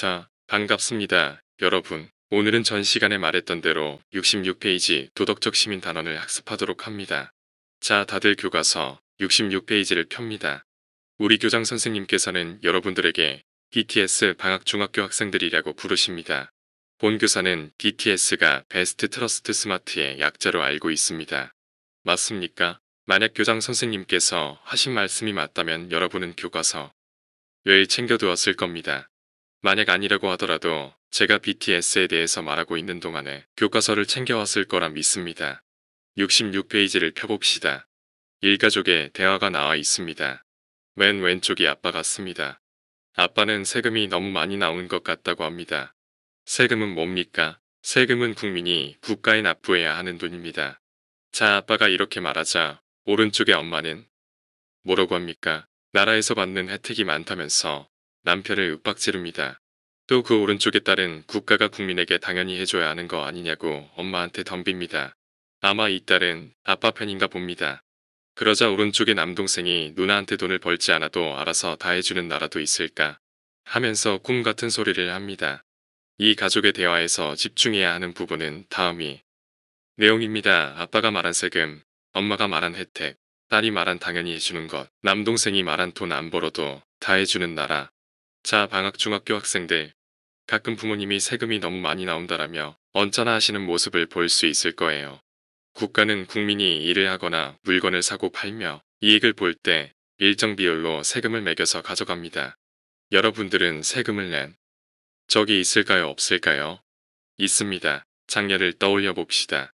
자, 반갑습니다, 여러분. 오늘은 전 시간에 말했던 대로 66페이지 도덕적 시민 단원을 학습하도록 합니다. 자, 다들 교과서 66페이지를 펴니다. 우리 교장 선생님께서는 여러분들에게 BTS 방학 중학교 학생들이라고 부르십니다. 본 교사는 BTS가 베스트 트러스트 스마트의 약자로 알고 있습니다. 맞습니까? 만약 교장 선생님께서 하신 말씀이 맞다면 여러분은 교과서 를 챙겨두었을 겁니다. 만약 아니라고 하더라도 제가 BTS에 대해서 말하고 있는 동안에 교과서를 챙겨왔을 거라 믿습니다. 66페이지를 펴봅시다. 일가족의 대화가 나와 있습니다. 맨 왼쪽이 아빠 같습니다. 아빠는 세금이 너무 많이 나오는 것 같다고 합니다. 세금은 뭡니까? 세금은 국민이 국가에 납부해야 하는 돈입니다. 자, 아빠가 이렇게 말하자 오른쪽의 엄마는 뭐라고 합니까? 나라에서 받는 혜택이 많다면서 남편을 윽박지릅니다. 또 그 오른쪽의 딸은 국가가 국민에게 당연히 해줘야 하는 거 아니냐고 엄마한테 덤빕니다. 아마 이 딸은 아빠 편인가 봅니다. 그러자 오른쪽의 남동생이 누나한테 돈을 벌지 않아도 알아서 다 해주는 나라도 있을까? 하면서 꿈 같은 소리를 합니다. 이 가족의 대화에서 집중해야 하는 부분은 다음이 내용입니다. 아빠가 말한 세금, 엄마가 말한 혜택, 딸이 말한 당연히 해주는 것, 남동생이 말한 돈 안 벌어도 다 해주는 나라. 자, 방학 중학교 학생들. 가끔 부모님이 세금이 너무 많이 나온다라며 언짢아 하시는 모습을 볼 수 있을 거예요. 국가는 국민이 일을 하거나 물건을 사고 팔며 이익을 볼 때 일정 비율로 세금을 매겨서 가져갑니다. 여러분들은 세금을 낸 적이 있을까요? 없을까요? 있습니다. 작년을 떠올려 봅시다.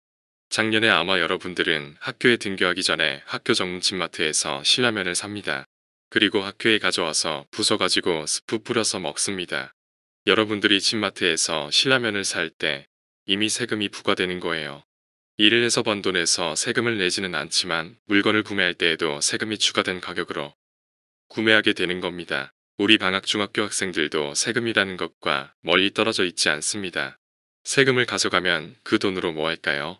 작년에 아마 여러분들은 학교에 등교하기 전에 학교 정문집마트에서 신라면을 삽니다. 그리고 학교에 가져와서 부숴가지고 스프 뿌려서 먹습니다. 여러분들이 집마트에서 신라면을 살 때 이미 세금이 부과되는 거예요. 일을 해서 번 돈에서 세금을 내지는 않지만 물건을 구매할 때에도 세금이 추가된 가격으로 구매하게 되는 겁니다. 우리 방학 중학교 학생들도 세금이라는 것과 멀리 떨어져 있지 않습니다. 세금을 가져가면 그 돈으로 뭐 할까요?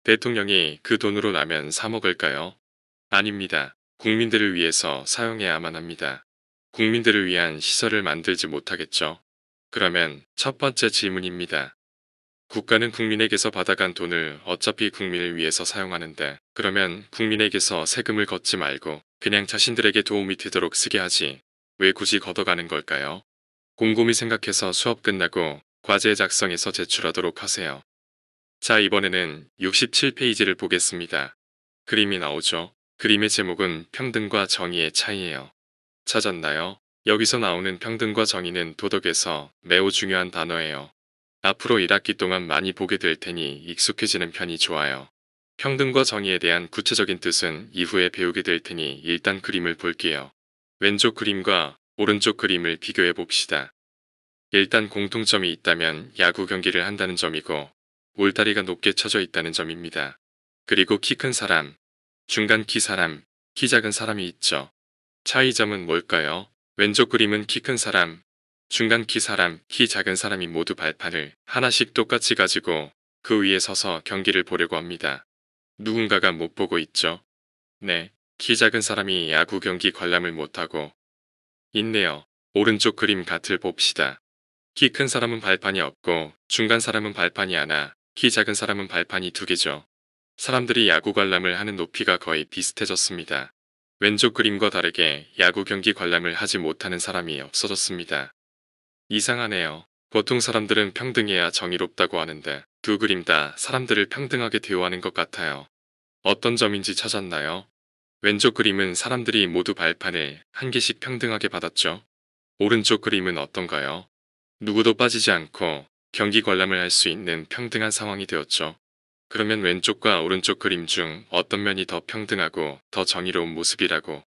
대통령이 그 돈으로 라면 사 먹을까요? 아닙니다. 국민들을 위해서 사용해야만 합니다. 국민들을 위한 시설을 만들지 못하겠죠. 그러면 첫 번째 질문입니다. 국가는 국민에게서 받아간 돈을 어차피 국민을 위해서 사용하는데 그러면 국민에게서 세금을 걷지 말고 그냥 자신들에게 도움이 되도록 쓰게 하지 왜 굳이 걷어가는 걸까요? 곰곰이 생각해서 수업 끝나고 과제 작성해서 제출하도록 하세요. 자, 이번에는 67페이지를 보겠습니다. 그림이 나오죠. 그림의 제목은 평등과 정의의 차이예요. 찾았나요? 여기서 나오는 평등과 정의는 도덕에서 매우 중요한 단어예요. 앞으로 1학기 동안 많이 보게 될 테니 익숙해지는 편이 좋아요. 평등과 정의에 대한 구체적인 뜻은 이후에 배우게 될 테니 일단 그림을 볼게요. 왼쪽 그림과 오른쪽 그림을 비교해 봅시다. 일단 공통점이 있다면 야구 경기를 한다는 점이고 울다리가 높게 쳐져 있다는 점입니다. 그리고 키 큰 사람, 중간 키 사람, 키 작은 사람이 있죠. 차이점은 뭘까요? 왼쪽 그림은 키 큰 사람, 중간 키 사람, 키 작은 사람이 모두 발판을 하나씩 똑같이 가지고 그 위에 서서 경기를 보려고 합니다. 누군가가 못 보고 있죠? 네, 키 작은 사람이 야구 경기 관람을 못하고 있네요. 오른쪽 그림 같을 봅시다. 키 큰 사람은 발판이 없고 중간 사람은 발판이 하나, 키 작은 사람은 발판이 두 개죠. 사람들이 야구 관람을 하는 높이가 거의 비슷해졌습니다. 왼쪽 그림과 다르게 야구 경기 관람을 하지 못하는 사람이 없어졌습니다. 이상하네요. 보통 사람들은 평등해야 정의롭다고 하는데 두 그림 다 사람들을 평등하게 대우하는 것 같아요. 어떤 점인지 찾았나요? 왼쪽 그림은 사람들이 모두 발판을 한 개씩 평등하게 받았죠. 오른쪽 그림은 어떤가요? 누구도 빠지지 않고 경기 관람을 할 수 있는 평등한 상황이 되었죠. 그러면 왼쪽과 오른쪽 그림 중 어떤 면이 더 평등하고 더 정의로운 모습이라고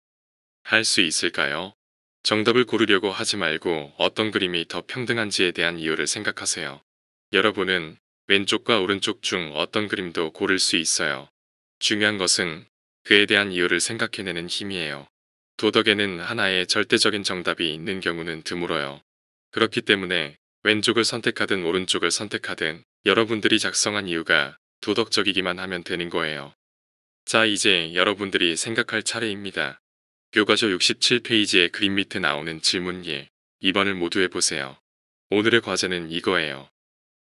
할 수 있을까요? 정답을 고르려고 하지 말고 어떤 그림이 더 평등한지에 대한 이유를 생각하세요. 여러분은 왼쪽과 오른쪽 중 어떤 그림도 고를 수 있어요. 중요한 것은 그에 대한 이유를 생각해내는 힘이에요. 도덕에는 하나의 절대적인 정답이 있는 경우는 드물어요. 그렇기 때문에 왼쪽을 선택하든 오른쪽을 선택하든 여러분들이 작성한 이유가 도덕적이기만 하면 되는 거예요. 자, 이제 여러분들이 생각할 차례입니다. 교과서 67페이지의 그림 밑에 나오는 질문 1, 2번을 모두 해보세요. 오늘의 과제는 이거예요.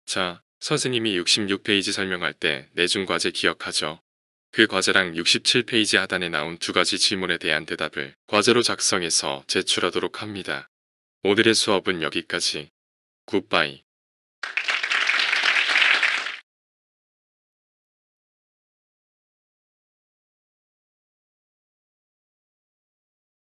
자, 선생님이 66페이지 설명할 때 내준 과제 기억하죠? 그 과제랑 67페이지 하단에 나온 두 가지 질문에 대한 대답을 과제로 작성해서 제출하도록 합니다. 오늘의 수업은 여기까지. 굿바이.